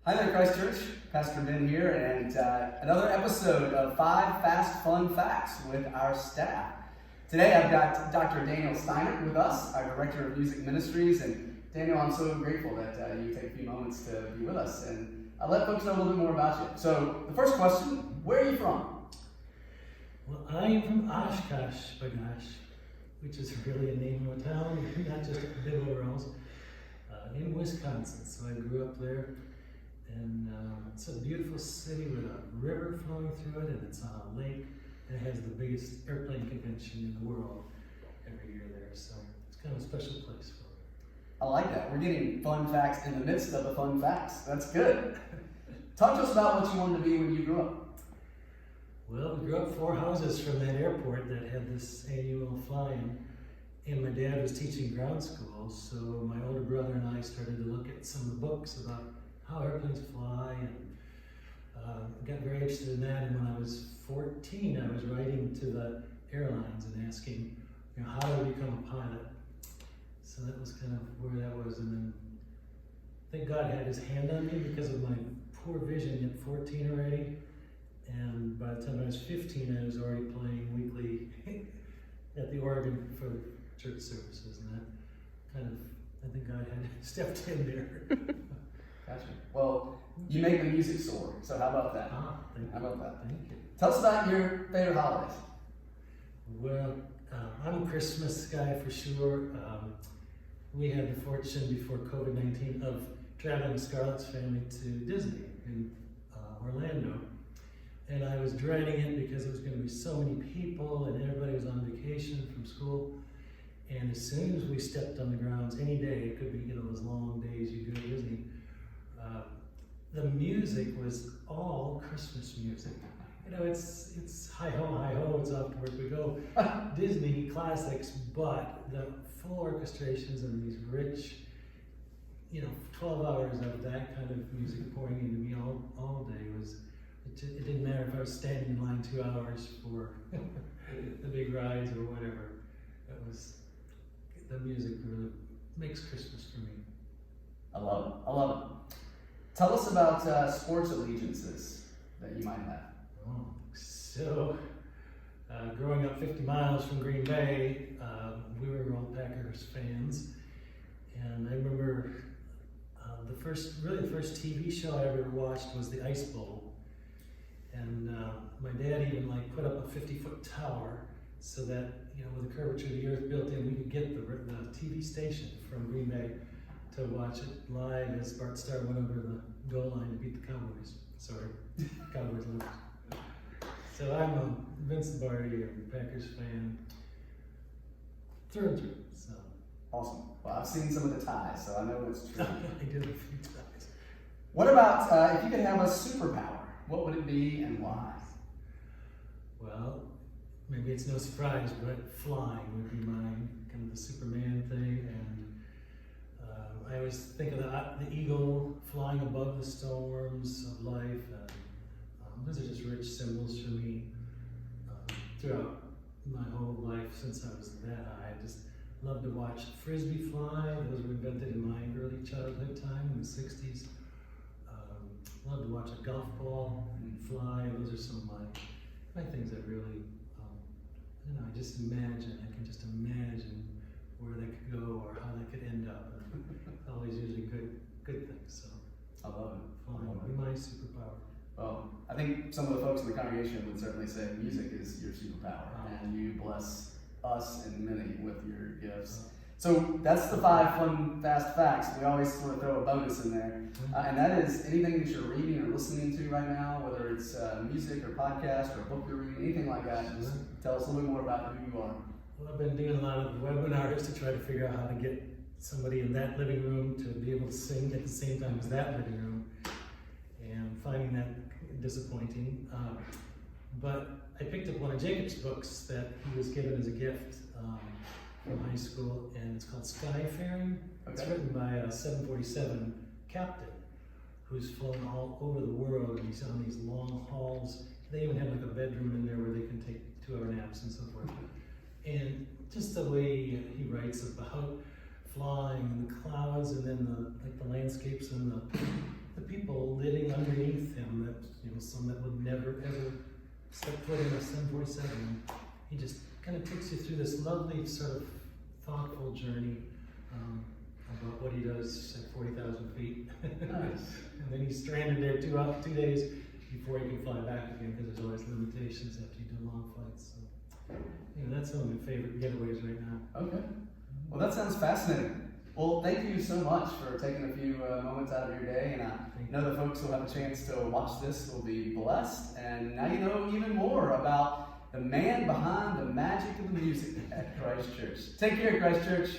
Hi there, Christchurch. Pastor Ben here, and another episode of 5 Fast Fun Facts with our staff. Today I've got Dr. Daniel Steiner with us, our Director of Music Ministries, and Daniel, I'm so grateful that you take a few moments to be with us, and I'll let folks know a little bit more about you. So, the first question, where are you from? Well, I am from Oshkosh, Bagash, which is really a name of a town, not just a bit over else, in Wisconsin. So I grew up there. And it's a beautiful city with a river flowing through it, and it's on a lake, and it has the biggest airplane convention in the world every year there. So it's kind of a special place for me. I like that. We're getting fun facts in the midst of the fun facts. That's good. Talk to us about what you wanted to be when you grew up. Well, we grew up 4 houses from that airport that had this annual fly-in, and my dad was teaching ground school, so my older brother and I started to look at some of the books about how airplanes fly, and got very interested in that. And when I was 14, I was writing to the airlines and asking, how do I become a pilot? So that was kind of where that was. And then I think God had his hand on me because of my poor vision at 14 already. And by the time I was 15, I was already playing weekly at the organ for the church services. And that kind of, I think God had stepped in there. Gotcha. Well, you make the music soar, so how about that? How about that? Thank you. Tell us about your favorite holidays. Well, I'm a Christmas guy for sure. We had the fortune before COVID-19 of traveling with Scarlett's family to Disney in Orlando. And I was dreading it because there was going to be so many people and everybody was on vacation from school. And as soon as we stepped on the grounds, any day, it could be those long days you go to Disney, the music was all Christmas music. It's hi ho, it's off to work we go. Disney classics, but the full orchestrations and these rich, 12 hours of that kind of music pouring into me all day it didn't matter if I was standing in line 2 hours for the big rides or whatever. The music really makes Christmas for me. I love it. Tell us about sports allegiances that you might have. So growing up 50 miles from Green Bay, we were all Packers fans. And I remember the first TV show I ever watched was the Ice Bowl. And my dad even put up a 50-foot tower so that, with the curvature of the earth built in, we could get the TV station from Green Bay to watch it live as Bart Starr went over the goal line to beat the Cowboys. Sorry, Cowboys lose. So I'm a Vince Lombardi and Packers fan through and through. So Awesome. Well, I've seen some of the ties, so I know it's true. I did a few times. What about if you could have a superpower? What would it be and why? Well, maybe it's no surprise, but flying would be mine, kind of the Superman thing. And I always think of the eagle flying above the storms of life. And those are just rich symbols for me throughout my whole life since I was that high. I just love to watch frisbee fly. Those were invented in my early childhood time in the 60s. Love to watch a golf ball fly. Those are some of my things that really, I just imagine. I can just imagine where they could go or how they could end up. And always usually good things. So I love it. Flying would be my superpower. Well, I think some of the folks in the congregation would certainly say music is your superpower, and you bless us and many with your gifts. So that's the 5 fun, fast facts. We always sort of throw a bonus in there. And that is anything that you're reading or listening to right now, whether it's music or podcast or a book you're reading, anything like that. Just tell us a little bit more about who you are. Well, I've been doing a lot of webinars to try to figure out how to get somebody in that living room to be able to sing at the same time as that living room, and finding that disappointing. But I picked up one of Jacob's books that he was given as a gift from high school, and it's called Skyfaring. Okay. It's written by a 747 captain who's flown all over the world, and he's on these long hauls. They even have a bedroom in there where they can take 2-hour naps and so forth. And just the way he writes about flying and the clouds, and then the landscapes and the people some that would never ever step foot in a 747. He just kind of takes you through this lovely sort of thoughtful journey about what he does at 40,000 feet. Nice. And then he's stranded there 2 days before he can fly back again, because there's always limitations after you do long flights. So, that's some of my favorite getaways right now. Okay. Well, that sounds fascinating. Well, thank you so much for taking a few moments out of your day, and I know the folks who will have a chance to watch this will be blessed, and now you know even more about the man behind the magic of the music at Christ Church. Take care, Christ Church.